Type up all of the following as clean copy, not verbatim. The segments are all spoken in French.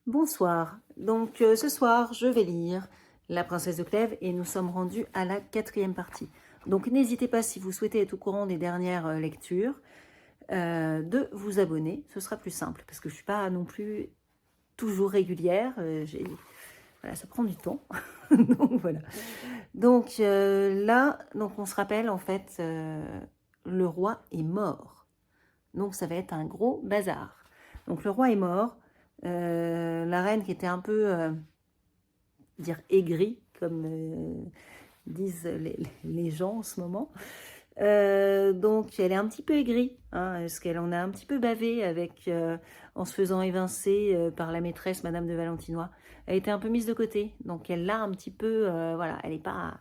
Bonsoir. Donc ce soir, je vais lire La Princesse de Clèves et nous sommes rendus à la 4e partie. Donc n'hésitez pas, si vous souhaitez être au courant des dernières lectures, de vous abonner. Ce sera plus simple parce que je ne suis pas non plus toujours régulière. Voilà, ça prend du temps. Donc voilà. Donc là, on se rappelle en fait, le roi est mort. Donc ça va être un gros bazar. Donc le roi est mort. La reine qui était un peu dire aigrie, comme disent les gens en ce moment. Donc elle est un petit peu aigrie, hein, parce qu'elle en a un petit peu bavé avec, en se faisant évincer par la maîtresse Madame de Valentinois. Elle était un peu mise de côté, donc elle l'a un petit peu, voilà, elle est pas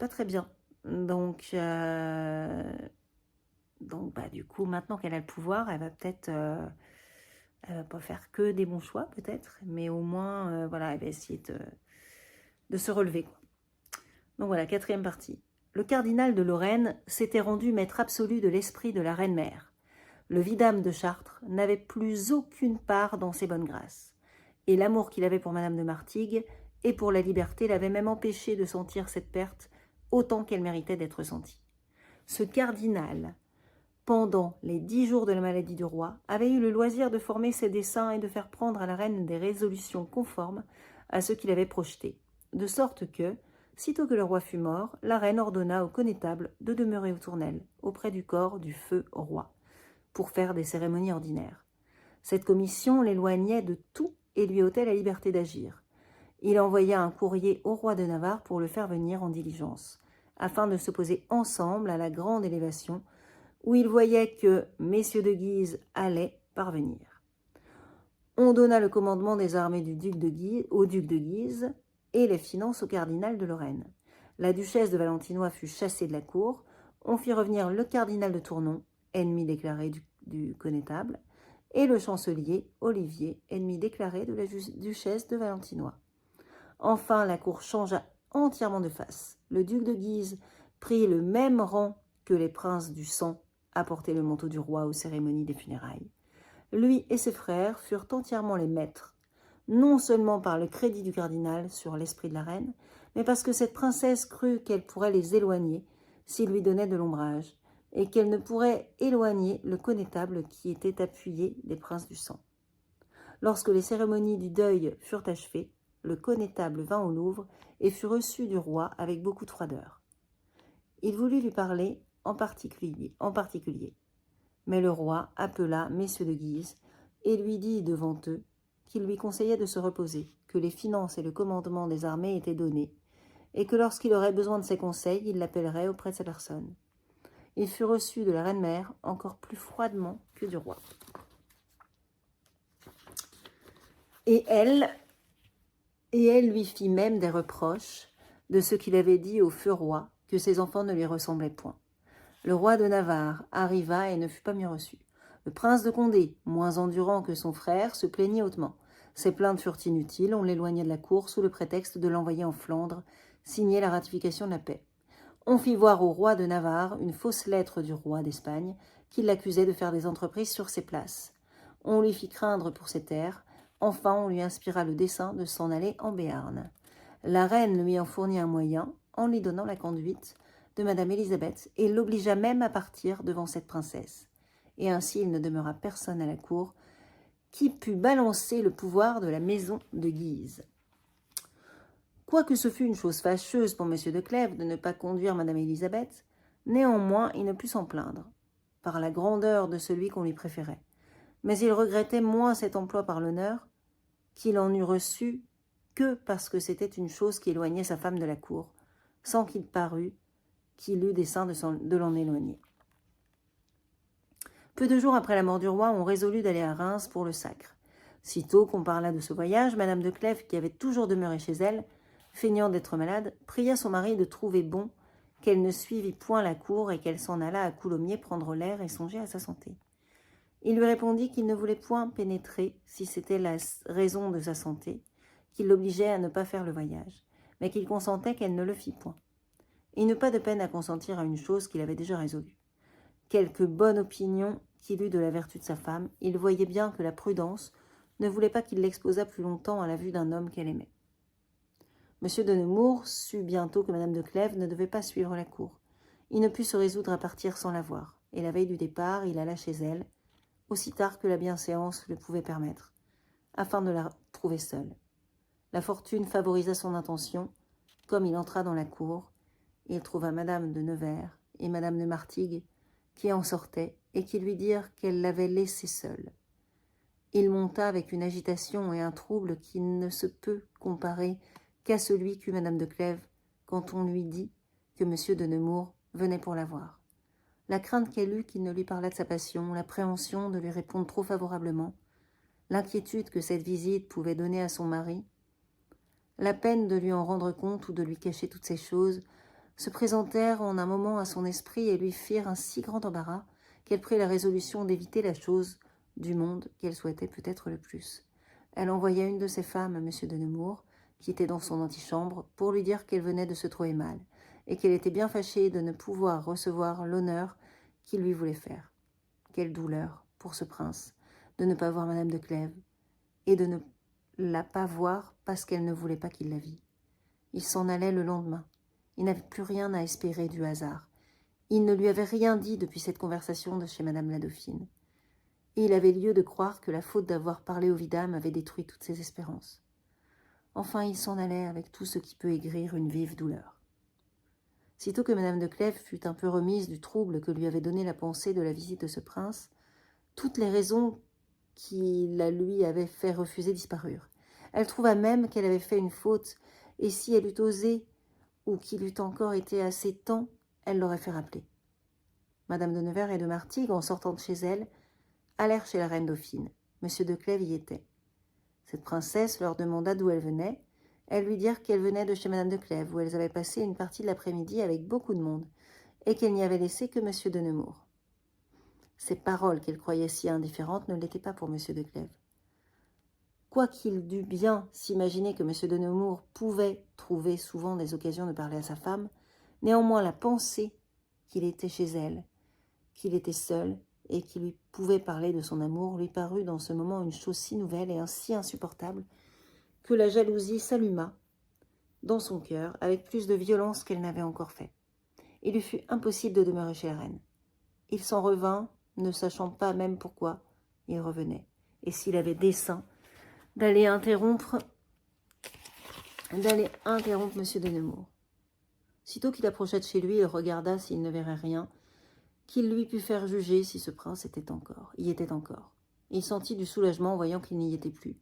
très bien. Donc bah, du coup, maintenant qu'elle a le pouvoir, elle va peut-être, elle va pas faire que des bons choix peut-être, mais au moins, voilà, elle va essayer de se relever, quoi. Donc voilà, 4e partie. Le cardinal de Lorraine s'était rendu maître absolu de l'esprit de la reine-mère. Le vidame de Chartres n'avait plus aucune part dans ses bonnes grâces. Et l'amour qu'il avait pour Madame de Martigues et pour la liberté l'avait même empêché de sentir cette perte autant qu'elle méritait d'être sentie. Ce cardinal, pendant les 10 jours de la maladie du roi, avait eu le loisir de former ses desseins et de faire prendre à la reine des résolutions conformes à ce qu'il avait projeté, de sorte que, sitôt que le roi fut mort, la reine ordonna au connétable de demeurer aux Tournelles, auprès du corps du feu roi, pour faire des cérémonies ordinaires. Cette commission l'éloignait de tout et lui ôtait la liberté d'agir. Il envoya un courrier au roi de Navarre pour le faire venir en diligence, afin de s'opposer ensemble à la grande élévation où il voyait que messieurs de Guise allaient parvenir. On donna le commandement des armées au duc de Guise et les finances au cardinal de Lorraine. La duchesse de Valentinois fut chassée de la cour. On fit revenir le cardinal de Tournon, ennemi déclaré du connétable, et le chancelier Olivier, ennemi déclaré de la duchesse de Valentinois. Enfin, la cour changea entièrement de face. Le duc de Guise prit le même rang que les princes du sang à porter le manteau du roi aux cérémonies des funérailles. Lui et ses frères furent entièrement les maîtres, non seulement par le crédit du cardinal sur l'esprit de la reine, mais parce que cette princesse crut qu'elle pourrait les éloigner s'il lui donnait de l'ombrage, et qu'elle ne pourrait éloigner le connétable qui était appuyé des princes du sang. Lorsque les cérémonies du deuil furent achevées, le connétable vint au Louvre et fut reçu du roi avec beaucoup de froideur. Il voulut lui parler en particulier. Mais le roi appela messieurs de Guise et lui dit devant eux qu'il lui conseillait de se reposer, que les finances et le commandement des armées étaient donnés, et que lorsqu'il aurait besoin de ses conseils, il l'appellerait auprès de sa personne. Il fut reçu de la reine-mère encore plus froidement que du roi. Et elle lui fit même des reproches de ce qu'il avait dit au feu roi, que ses enfants ne lui ressemblaient point. Le roi de Navarre arriva et ne fut pas mieux reçu. Le prince de Condé, moins endurant que son frère, se plaignit hautement. Ses plaintes furent inutiles, on l'éloigna de la cour sous le prétexte de l'envoyer en Flandre, signer la ratification de la paix. On fit voir au roi de Navarre une fausse lettre du roi d'Espagne qui l'accusait de faire des entreprises sur ses places. On lui fit craindre pour ses terres. Enfin, on lui inspira le dessein de s'en aller en Béarn. La reine lui en fournit un moyen en lui donnant la conduite de Madame Élisabeth et l'obligea même à partir devant cette princesse. Et ainsi il ne demeura personne à la cour qui pût balancer le pouvoir de la maison de Guise. Quoique ce fût une chose fâcheuse pour M. de Clèves de ne pas conduire Madame Élisabeth, néanmoins il ne put s'en plaindre, par la grandeur de celui qu'on lui préférait. Mais il regrettait moins cet emploi par l'honneur qu'il en eût reçu que parce que c'était une chose qui éloignait sa femme de la cour, sans qu'il parût qu'il eût dessein de l'en éloigner. Peu de jours après la mort du roi, on résolut d'aller à Reims pour le sacre. Sitôt qu'on parla de ce voyage, Madame de Clèves, qui avait toujours demeuré chez elle, feignant d'être malade, pria son mari de trouver bon qu'elle ne suivît point la cour et qu'elle s'en allât à Coulommiers prendre l'air et songer à sa santé. Il lui répondit qu'il ne voulait point pénétrer si c'était la raison de sa santé, qu'il l'obligeait à ne pas faire le voyage, mais qu'il consentait qu'elle ne le fît point. Il n'eut pas de peine à consentir à une chose qu'il avait déjà résolue. Quelque bonne opinion qu'il eût de la vertu de sa femme, il voyait bien que la prudence ne voulait pas qu'il l'exposât plus longtemps à la vue d'un homme qu'elle aimait. M. de Nemours sut bientôt que Madame de Clèves ne devait pas suivre la cour. Il ne put se résoudre à partir sans la voir, et la veille du départ, il alla chez elle, aussi tard que la bienséance le pouvait permettre, afin de la trouver seule. La fortune favorisa son intention. Comme il entra dans la cour, il trouva Madame de Nevers et Madame de Martigues qui en sortaient et qui lui dirent qu'elle l'avait laissée seule. Il monta avec une agitation et un trouble qui ne se peut comparer qu'à celui qu'eut Madame de Clèves quand on lui dit que M. de Nemours venait pour la voir. La crainte qu'elle eut qu'il ne lui parlât de sa passion, l'appréhension de lui répondre trop favorablement, l'inquiétude que cette visite pouvait donner à son mari, la peine de lui en rendre compte ou de lui cacher toutes ces choses, se présentèrent en un moment à son esprit et lui firent un si grand embarras qu'elle prit la résolution d'éviter la chose du monde qu'elle souhaitait peut-être le plus. Elle envoya une de ses femmes à M. de Nemours, qui était dans son antichambre, pour lui dire qu'elle venait de se trouver mal, et qu'elle était bien fâchée de ne pouvoir recevoir l'honneur qu'il lui voulait faire. Quelle douleur pour ce prince de ne pas voir Madame de Clèves, et de ne la pas voir parce qu'elle ne voulait pas qu'il la vît. Il s'en allait le lendemain. Il n'avait plus rien à espérer du hasard. Il ne lui avait rien dit depuis cette conversation de chez Madame la Dauphine. Et il avait lieu de croire que la faute d'avoir parlé au vidame avait détruit toutes ses espérances. Enfin, il s'en allait avec tout ce qui peut aigrir une vive douleur. Sitôt que Madame de Clèves fut un peu remise du trouble que lui avait donné la pensée de la visite de ce prince, toutes les raisons qui la lui avaient fait refuser disparurent. Elle trouva même qu'elle avait fait une faute, et si elle eût osé, ou qu'il eût encore été assez temps, elle l'aurait fait rappeler. Madame de Nevers et de Martigues, en sortant de chez elle, allèrent chez la reine Dauphine. Monsieur de Clèves y était. Cette princesse leur demanda d'où elle venait. Elles lui dirent qu'elle venait de chez Madame de Clèves, où elles avaient passé une partie de l'après-midi avec beaucoup de monde, et qu'elle n'y avait laissé que Monsieur de Nemours. Ces paroles qu'elle croyait si indifférentes ne l'étaient pas pour M. de Clèves. Quoiqu'il dût bien s'imaginer que M. de Nemours pouvait trouver souvent des occasions de parler à sa femme, néanmoins la pensée qu'il était chez elle, qu'il était seul et qu'il lui pouvait parler de son amour lui parut dans ce moment une chose si nouvelle et si insupportable que la jalousie s'alluma dans son cœur avec plus de violence qu'elle n'avait encore fait. Il lui fut impossible de demeurer chez la reine. Il s'en revint, ne sachant pas même pourquoi il revenait, et s'il avait dessein d'aller interrompre M. de Nemours. Sitôt qu'il approcha de chez lui, il regarda s'il ne verrait rien, qu'il lui pût faire juger si ce prince y était encore. Il sentit du soulagement en voyant qu'il n'y était plus,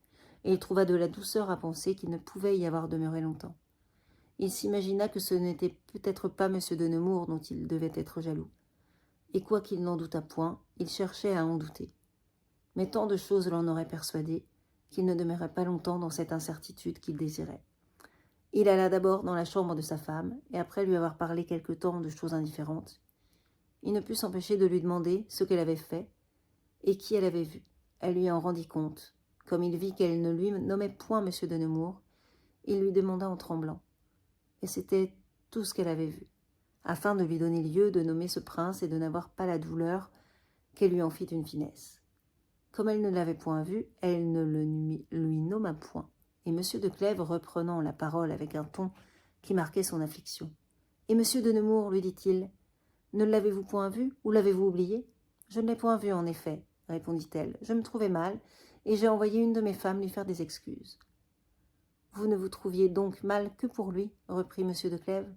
et il trouva de la douceur à penser qu'il ne pouvait y avoir demeuré longtemps. Il s'imagina que ce n'était peut-être pas M. de Nemours dont il devait être jaloux. Et quoiqu'il n'en doutât point, il cherchait à en douter. Mais tant de choses l'en auraient persuadé qu'il ne demeurait pas longtemps dans cette incertitude qu'il désirait. Il alla d'abord dans la chambre de sa femme, et après lui avoir parlé quelque temps de choses indifférentes, il ne put s'empêcher de lui demander ce qu'elle avait fait et qui elle avait vu. Elle lui en rendit compte. Comme il vit qu'elle ne lui nommait point M. de Nemours, il lui demanda en tremblant. Et c'était tout ce qu'elle avait vu, afin de lui donner lieu de nommer ce prince et de n'avoir pas la douleur qu'elle lui en fit une finesse. Comme elle ne l'avait point vu, elle ne lui nomma point, et M. de Clèves, reprenant la parole avec un ton qui marquait son affliction. « Et M. de Nemours, lui dit-il, ne l'avez-vous point vu, ou l'avez-vous oublié ?»« Je ne l'ai point vu, en effet, répondit-elle. Je me trouvais mal, et j'ai envoyé une de mes femmes lui faire des excuses. »« Vous ne vous trouviez donc mal que pour lui, reprit M. de Clèves.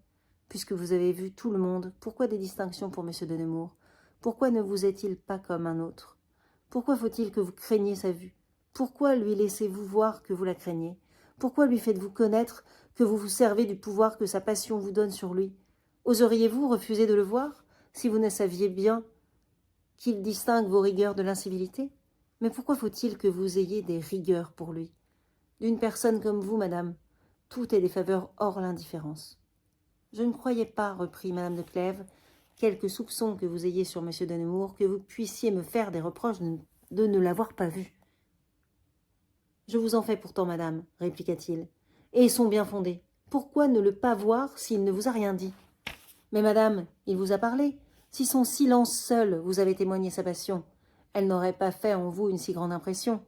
Puisque vous avez vu tout le monde, pourquoi des distinctions pour M. de Nemours? Pourquoi ne vous est-il pas comme un autre? Pourquoi faut-il que vous craigniez sa vue? Pourquoi lui laissez-vous voir que vous la craignez? Pourquoi lui faites-vous connaître que vous vous servez du pouvoir que sa passion vous donne sur lui? Oseriez-vous refuser de le voir, si vous ne saviez bien qu'il distingue vos rigueurs de l'incivilité? Mais pourquoi faut-il que vous ayez des rigueurs pour lui? D'une personne comme vous, madame, tout est des faveurs hors l'indifférence. Je ne croyais pas, reprit madame de Clèves, quelque soupçon que vous ayez sur M. de Nemours, que vous puissiez me faire des reproches de ne l'avoir pas vu. Je vous en fais pourtant, madame, répliqua-t-il, et ils sont bien fondés. Pourquoi ne le pas voir s'il ne vous a rien dit? Mais madame, il vous a parlé. Si son silence seul vous avait témoigné sa passion, elle n'aurait pas fait en vous une si grande impression.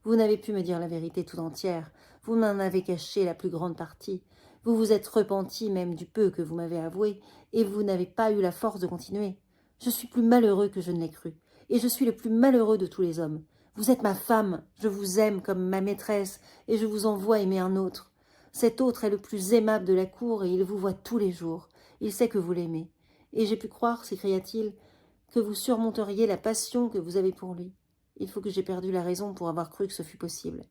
Vous n'avez pu me dire la vérité tout entière, vous m'en avez caché la plus grande partie. Vous vous êtes repenti même du peu que vous m'avez avoué, et vous n'avez pas eu la force de continuer. Je suis plus malheureux que je ne l'ai cru, et je suis le plus malheureux de tous les hommes. Vous êtes ma femme, je vous aime comme ma maîtresse, et je vous envoie aimer un autre. Cet autre est le plus aimable de la cour, et il vous voit tous les jours. Il sait que vous l'aimez. Et j'ai pu croire, s'écria-t-il, que vous surmonteriez la passion que vous avez pour lui. Il faut que j'aie perdu la raison pour avoir cru que ce fût possible.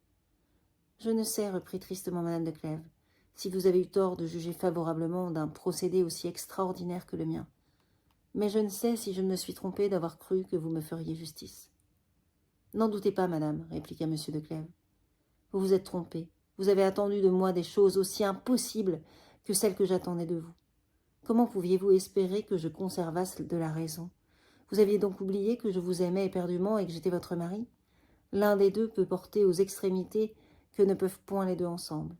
Je ne sais, reprit tristement madame de Clèves, si vous avez eu tort de juger favorablement d'un procédé aussi extraordinaire que le mien. Mais je ne sais si je ne me suis trompée d'avoir cru que vous me feriez justice. N'en doutez pas, madame, répliqua M. de Clèves. Vous vous êtes trompée. Vous avez attendu de moi des choses aussi impossibles que celles que j'attendais de vous. Comment pouviez-vous espérer que je conservasse de la raison? Vous aviez donc oublié que je vous aimais éperdument et que j'étais votre mari? L'un des deux peut porter aux extrémités que ne peuvent point les deux ensemble.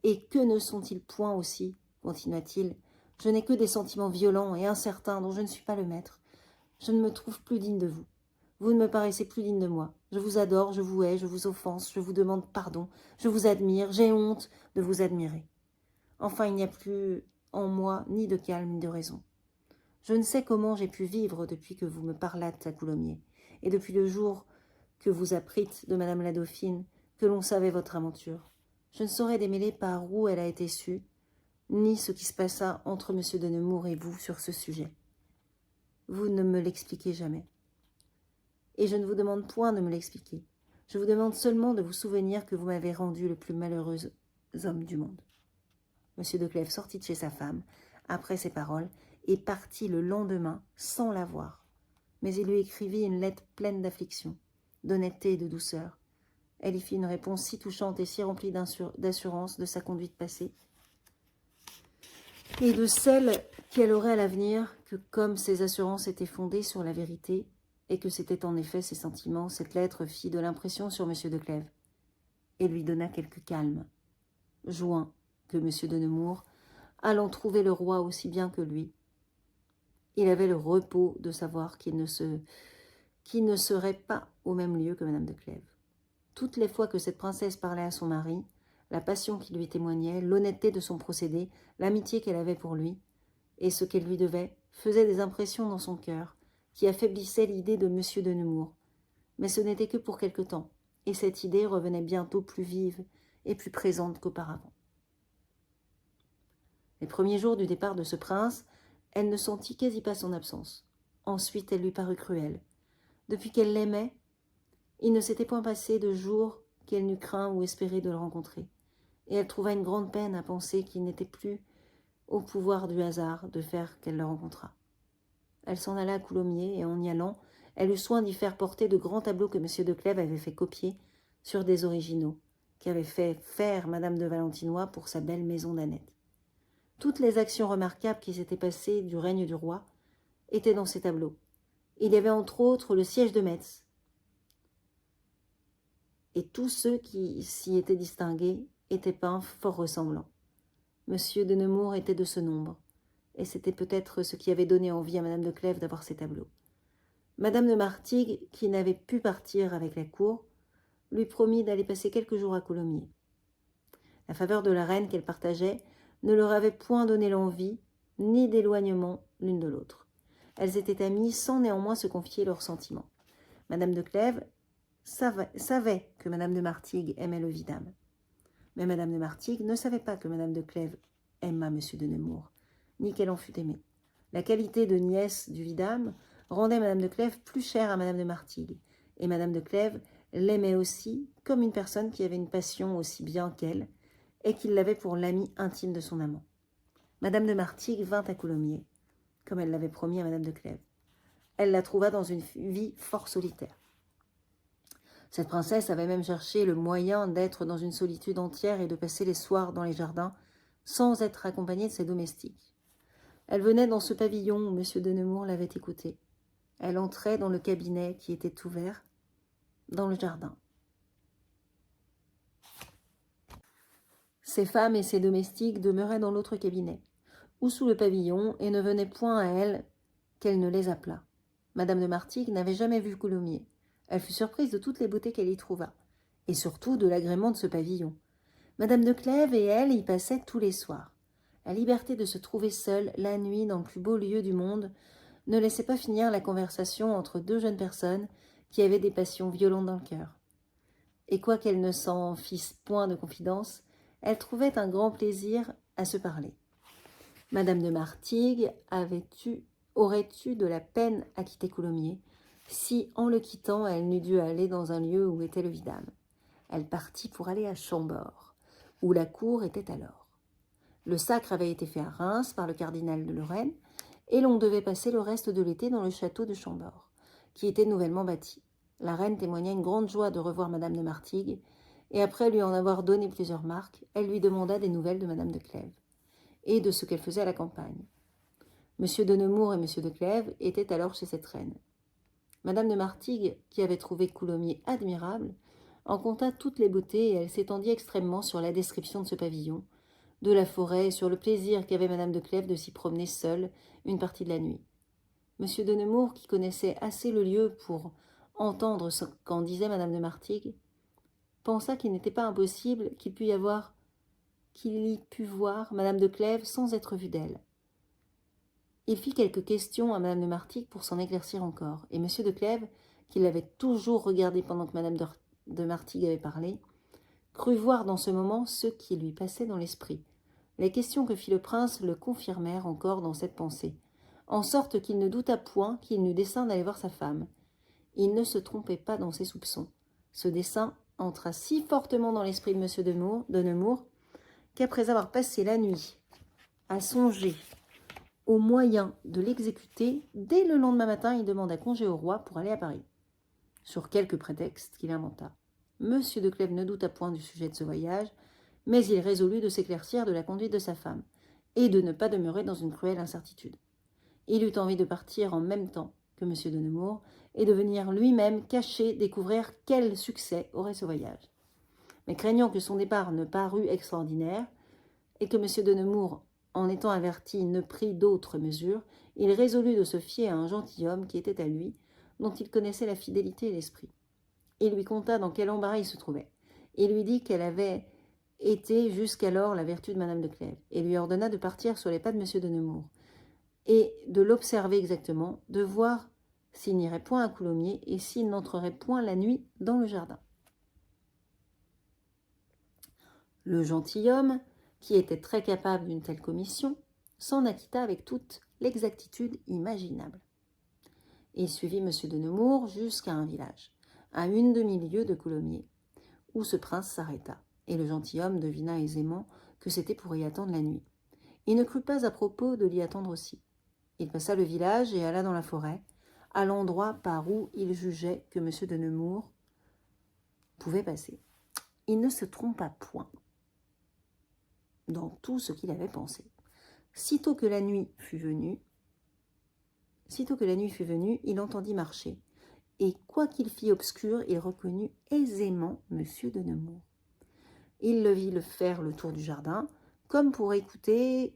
Et que ne sont-ils point aussi, continua-t-il, je n'ai que des sentiments violents et incertains dont je ne suis pas le maître. Je ne me trouve plus digne de vous. Vous ne me paraissez plus digne de moi. Je vous adore, je vous hais, je vous offense, je vous demande pardon, je vous admire, j'ai honte de vous admirer. Enfin, il n'y a plus en moi ni de calme ni de raison. Je ne sais comment j'ai pu vivre depuis que vous me parlâtes à Coulommiers, et depuis le jour que vous apprîtes de madame la Dauphine que l'on savait votre aventure. Je ne saurais démêler par où elle a été sue, ni ce qui se passa entre M. de Nemours et vous sur ce sujet. Vous ne me l'expliquez jamais. Et je ne vous demande point de me l'expliquer. Je vous demande seulement de vous souvenir que vous m'avez rendu le plus malheureux homme du monde. M. de Clèves sortit de chez sa femme, après ces paroles, et partit le lendemain sans la voir. Mais il lui écrivit une lettre pleine d'affliction, d'honnêteté et de douceur. Elle y fit une réponse si touchante et si remplie d'assurance de sa conduite passée, et de celle qu'elle aurait à l'avenir, que comme ses assurances étaient fondées sur la vérité, et que c'était en effet ses sentiments, cette lettre fit de l'impression sur M. de Clèves, et lui donna quelque calme, joint que M. de Nemours, allant trouver le roi aussi bien que lui. Il avait le repos de savoir qu'il ne serait pas au même lieu que Madame de Clèves. Toutes les fois que cette princesse parlait à son mari, la passion qu'il lui témoignait, l'honnêteté de son procédé, l'amitié qu'elle avait pour lui, et ce qu'elle lui devait, faisaient des impressions dans son cœur, qui affaiblissaient l'idée de M. de Nemours. Mais ce n'était que pour quelque temps, et cette idée revenait bientôt plus vive et plus présente qu'auparavant. Les premiers jours du départ de ce prince, elle ne sentit quasi pas son absence. Ensuite, elle lui parut cruelle. Depuis qu'elle l'aimait, il ne s'était point passé de jour qu'elle n'eût craint ou espéré de le rencontrer, et elle trouva une grande peine à penser qu'il n'était plus au pouvoir du hasard de faire qu'elle le rencontrât. Elle s'en alla à Coulommiers, et en y allant, elle eut soin d'y faire porter de grands tableaux que M. de Clèves avait fait copier sur des originaux, qu'avait fait faire Madame de Valentinois pour sa belle maison d'Annette. Toutes les actions remarquables qui s'étaient passées du règne du roi étaient dans ces tableaux. Il y avait entre autres le siège de Metz, et tous ceux qui s'y étaient distingués étaient peints fort ressemblants. M. de Nemours était de ce nombre, et c'était peut-être ce qui avait donné envie à Madame de Clèves d'avoir ces tableaux. Madame de Martigues, qui n'avait pu partir avec la cour, lui promit d'aller passer quelques jours à Coulommiers. La faveur de la reine qu'elle partageait ne leur avait point donné l'envie, ni d'éloignement l'une de l'autre. Elles étaient amies sans néanmoins se confier leurs sentiments. Madame de Clèves savait que Madame de Martigues aimait le vidame. Mais Madame de Martigues ne savait pas que Madame de Clèves aima M. de Nemours, ni qu'elle en fût aimée. La qualité de nièce du vidame rendait Madame de Clèves plus chère à Madame de Martigues, et Madame de Clèves l'aimait aussi comme une personne qui avait une passion aussi bien qu'elle, et qu'il l'avait pour l'ami intime de son amant. Madame de Martigues vint à Coulommiers, comme elle l'avait promis à Madame de Clèves. Elle la trouva dans une vie fort solitaire. Cette princesse avait même cherché le moyen d'être dans une solitude entière et de passer les soirs dans les jardins, sans être accompagnée de ses domestiques. Elle venait dans ce pavillon où M. de Nemours l'avait écoutée. Elle entrait dans le cabinet qui était ouvert dans le jardin. Ses femmes et ses domestiques demeuraient dans l'autre cabinet, ou sous le pavillon, et ne venaient point à elle qu'elle ne les appelât. Madame de Martigues n'avait jamais vu Coulommiers. Elle fut surprise de toutes les beautés qu'elle y trouva, et surtout de l'agrément de ce pavillon. Madame de Clèves et elle y passaient tous les soirs. La liberté de se trouver seule, la nuit, dans le plus beau lieu du monde, ne laissait pas finir la conversation entre deux jeunes personnes qui avaient des passions violentes dans le cœur. Et quoiqu'elles ne s'en fissent point de confidence, elles trouvaient un grand plaisir à se parler. Madame de Martigues aurait eu de la peine à quitter Coulommiers, si, en le quittant, elle n'eût dû aller dans un lieu où était le vidame. Elle partit pour aller à Chambord, où la cour était alors. Le sacre avait été fait à Reims par le cardinal de Lorraine, et l'on devait passer le reste de l'été dans le château de Chambord, qui était nouvellement bâti. La reine témoigna une grande joie de revoir Madame de Martigues, et après lui en avoir donné plusieurs marques, elle lui demanda des nouvelles de Madame de Clèves, et de ce qu'elle faisait à la campagne. Monsieur de Nemours et Monsieur de Clèves étaient alors chez cette reine. Madame de Martigues, qui avait trouvé Coulommiers admirable, en conta toutes les beautés et elle s'étendit extrêmement sur la description de ce pavillon, de la forêt et sur le plaisir qu'avait Madame de Clèves de s'y promener seule une partie de la nuit. Monsieur de Nemours, qui connaissait assez le lieu pour entendre ce qu'en disait Madame de Martigues, pensa qu'il n'était pas impossible qu'il y pût voir Madame de Clèves sans être vu d'elle. Il fit quelques questions à Madame de Martigues pour s'en éclaircir encore, et Monsieur de Clèves, qui l'avait toujours regardé pendant que Madame de Martigues avait parlé, crut voir dans ce moment ce qui lui passait dans l'esprit. Les questions que fit le prince le confirmèrent encore dans cette pensée, en sorte qu'il ne douta point qu'il n'eût dessein d'aller voir sa femme. Il ne se trompait pas dans ses soupçons. Ce dessein entra si fortement dans l'esprit de Monsieur de Nemours qu'après avoir passé la nuit à songer au moyen de l'exécuter, dès le lendemain matin, il demanda congé au roi pour aller à Paris, sur quelque prétexte qu'il inventa. Monsieur de Clèves ne douta point du sujet de ce voyage, mais il résolut de s'éclaircir de la conduite de sa femme, et de ne pas demeurer dans une cruelle incertitude. Il eut envie de partir en même temps que Monsieur de Nemours, et de venir lui-même caché découvrir quel succès aurait ce voyage. Mais craignant que son départ ne parût extraordinaire, et que Monsieur de Nemours, en étant averti, ne prit d'autres mesures, il résolut de se fier à un gentilhomme qui était à lui, dont il connaissait la fidélité et l'esprit. Il lui conta dans quel embarras il se trouvait. Il lui dit quelle avait été jusqu'alors la vertu de Madame de Clèves, et lui ordonna de partir sur les pas de Monsieur de Nemours, et de l'observer exactement, de voir s'il n'irait point à Coulommiers et s'il n'entrerait point la nuit dans le jardin. Le gentilhomme, qui était très capable d'une telle commission, s'en acquitta avec toute l'exactitude imaginable. Il suivit M. de Nemours jusqu'à un village, à une demi-lieue de Coulommiers, où ce prince s'arrêta, et le gentilhomme devina aisément que c'était pour y attendre la nuit. Il ne crut pas à propos de l'y attendre aussi. Il passa le village et alla dans la forêt, à l'endroit par où il jugeait que M. de Nemours pouvait passer. Il ne se trompa point dans tout ce qu'il avait pensé. Sitôt que la nuit fut venue, il entendit marcher, et quoiqu'il fît obscur, il reconnut aisément M. de Nemours. Il le vit faire le tour du jardin, comme pour écouter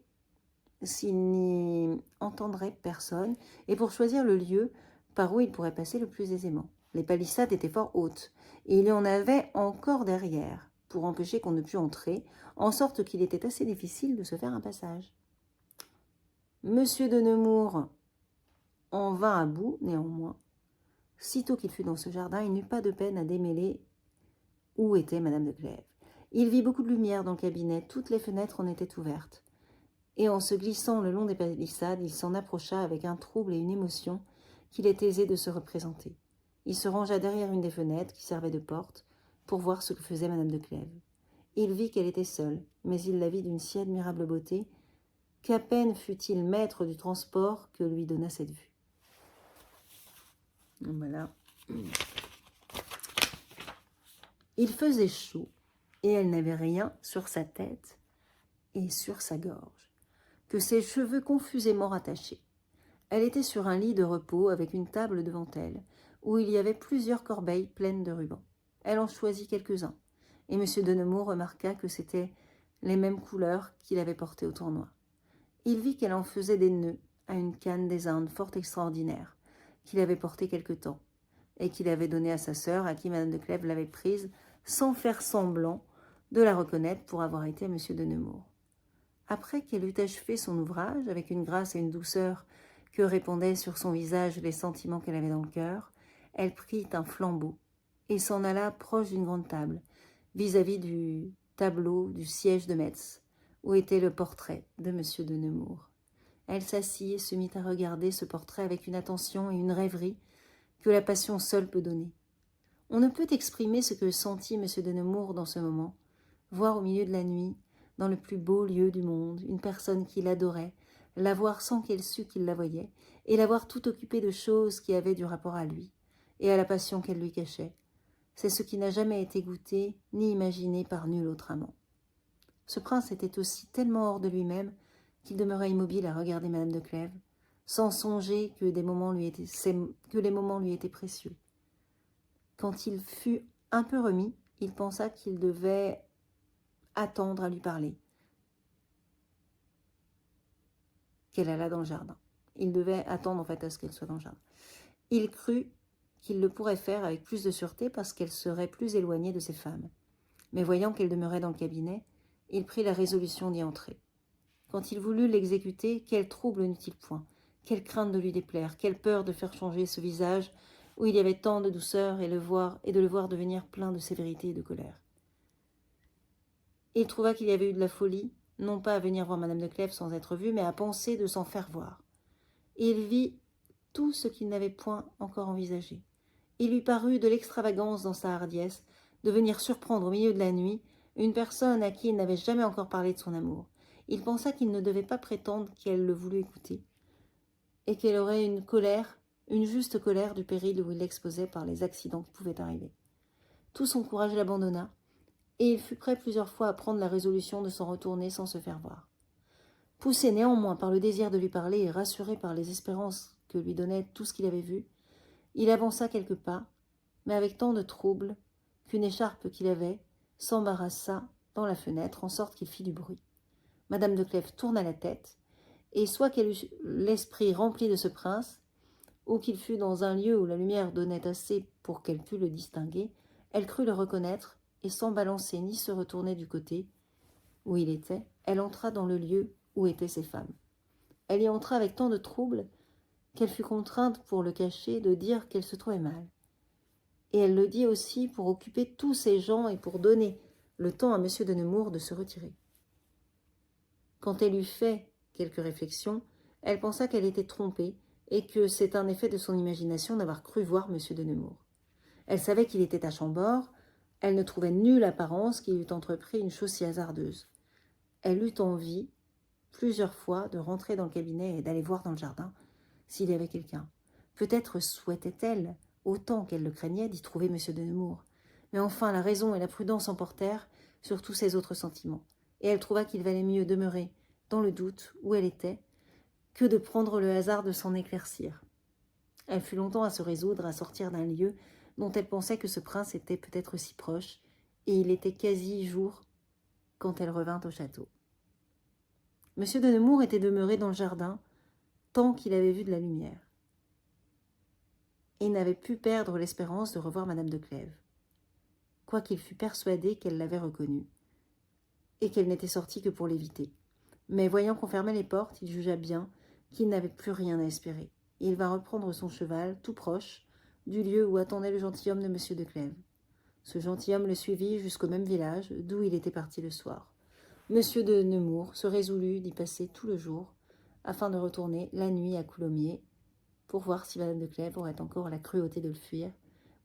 s'il n'y entendrait personne, et pour choisir le lieu par où il pourrait passer le plus aisément. Les palissades étaient fort hautes, et il y en avait encore derrière, pour empêcher qu'on ne pût entrer, en sorte qu'il était assez difficile de se faire un passage. Monsieur de Nemours en vint à bout, néanmoins. Sitôt qu'il fut dans ce jardin, il n'eut pas de peine à démêler où était Madame de Clèves. Il vit beaucoup de lumière dans le cabinet, toutes les fenêtres en étaient ouvertes. Et en se glissant le long des palissades, il s'en approcha avec un trouble et une émotion qu'il est aisé de se représenter. Il se rangea derrière une des fenêtres qui servait de porte pour voir ce que faisait Madame de Clèves. Il vit qu'elle était seule, mais il la vit d'une si admirable beauté qu'à peine fut-il maître du transport que lui donna cette vue. Voilà. Il faisait chaud et elle n'avait rien sur sa tête et sur sa gorge que ses cheveux confusément rattachés. Elle était sur un lit de repos avec une table devant elle, où il y avait plusieurs corbeilles pleines de rubans. Elle en choisit quelques-uns, et M. de Nemours remarqua que c'étaient les mêmes couleurs qu'il avait portées au tournoi. Il vit qu'elle en faisait des nœuds à une canne des Indes fort extraordinaire, qu'il avait portée quelque temps, et qu'il avait donnée à sa sœur, à qui Madame de Clèves l'avait prise sans faire semblant de la reconnaître pour avoir été M. de Nemours. Après qu'elle eut achevé son ouvrage, avec une grâce et une douceur que répondaient sur son visage les sentiments qu'elle avait dans le cœur, elle prit un flambeau et s'en alla proche d'une grande table, vis-à-vis du tableau du siège de Metz, où était le portrait de M. de Nemours. Elle s'assit et se mit à regarder ce portrait avec une attention et une rêverie que la passion seule peut donner. On ne peut exprimer ce que sentit M. de Nemours dans ce moment, voir au milieu de la nuit, dans le plus beau lieu du monde, une personne qu'il adorait, la voir sans qu'elle sût qu'il la voyait, et la voir tout occupée de choses qui avaient du rapport à lui, et à la passion qu'elle lui cachait. C'est ce qui n'a jamais été goûté ni imaginé par nul autre amant. Ce prince était aussi tellement hors de lui-même qu'il demeurait immobile à regarder Madame de Clèves, sans songer que les moments lui étaient précieux. Quand il fut un peu remis, il pensa qu'il devait attendre à lui parler, qu'elle allât dans le jardin. Il devait attendre en fait à ce qu'elle soit dans le jardin. Il crut qu'il le pourrait faire avec plus de sûreté parce qu'elle serait plus éloignée de ses femmes. Mais voyant qu'elle demeurait dans le cabinet, il prit la résolution d'y entrer. Quand il voulut l'exécuter, quel trouble n'eut-il point, quelle crainte de lui déplaire, quelle peur de faire changer ce visage où il y avait tant de douceur et de le voir devenir plein de sévérité et de colère. Il trouva qu'il y avait eu de la folie, non pas à venir voir Madame de Clèves sans être vu, mais à penser de s'en faire voir. Et il vit tout ce qu'il n'avait point encore envisagé. Il lui parut de l'extravagance dans sa hardiesse de venir surprendre au milieu de la nuit une personne à qui il n'avait jamais encore parlé de son amour. Il pensa qu'il ne devait pas prétendre qu'elle le voulût écouter, et qu'elle aurait une juste colère du péril où il l'exposait par les accidents qui pouvaient arriver. Tout son courage l'abandonna, et il fut prêt plusieurs fois à prendre la résolution de s'en retourner sans se faire voir. Poussé néanmoins par le désir de lui parler et rassuré par les espérances que lui donnait tout ce qu'il avait vu, il avança quelques pas, mais avec tant de trouble qu'une écharpe qu'il avait s'embarrassa dans la fenêtre en sorte qu'il fit du bruit. Madame de Clèves tourna la tête, et soit qu'elle eût l'esprit rempli de ce prince, ou qu'il fût dans un lieu où la lumière donnait assez pour qu'elle pût le distinguer, elle crut le reconnaître, et sans balancer ni se retourner du côté où il était, elle entra dans le lieu où étaient ses femmes. Elle y entra avec tant de trouble qu'elle fut contrainte, pour le cacher, de dire qu'elle se trouvait mal. Et elle le dit aussi pour occuper tous ces gens et pour donner le temps à M. de Nemours de se retirer. Quand elle eut fait quelques réflexions, elle pensa qu'elle était trompée et que c'est un effet de son imagination d'avoir cru voir M. de Nemours. Elle savait qu'il était à Chambord, elle ne trouvait nulle apparence qu'il eût entrepris une chose si hasardeuse. Elle eut envie, plusieurs fois, de rentrer dans le cabinet et d'aller voir dans le jardin s'il y avait quelqu'un. Peut-être souhaitait-elle, autant qu'elle le craignait, d'y trouver M. de Nemours. Mais enfin, la raison et la prudence emportèrent sur tous ses autres sentiments, et elle trouva qu'il valait mieux demeurer dans le doute où elle était que de prendre le hasard de s'en éclaircir. Elle fut longtemps à se résoudre à sortir d'un lieu dont elle pensait que ce prince était peut-être si proche, et il était quasi jour quand elle revint au château. M. de Nemours était demeuré dans le jardin tant qu'il avait vu de la lumière, et n'avait pu perdre l'espérance de revoir Madame de Clèves, quoiqu'il fût persuadé qu'elle l'avait reconnue, et qu'elle n'était sortie que pour l'éviter. Mais voyant qu'on fermait les portes, il jugea bien qu'il n'avait plus rien à espérer. Il vint reprendre son cheval, tout proche, du lieu où attendait le gentilhomme de M. de Clèves. Ce gentilhomme le suivit jusqu'au même village d'où il était parti le soir. M. de Nemours se résolut d'y passer tout le jour, afin de retourner la nuit à Coulommiers, pour voir si Madame de Clèves aurait encore la cruauté de le fuir,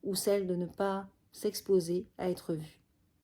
ou celle de ne pas s'exposer à être vue.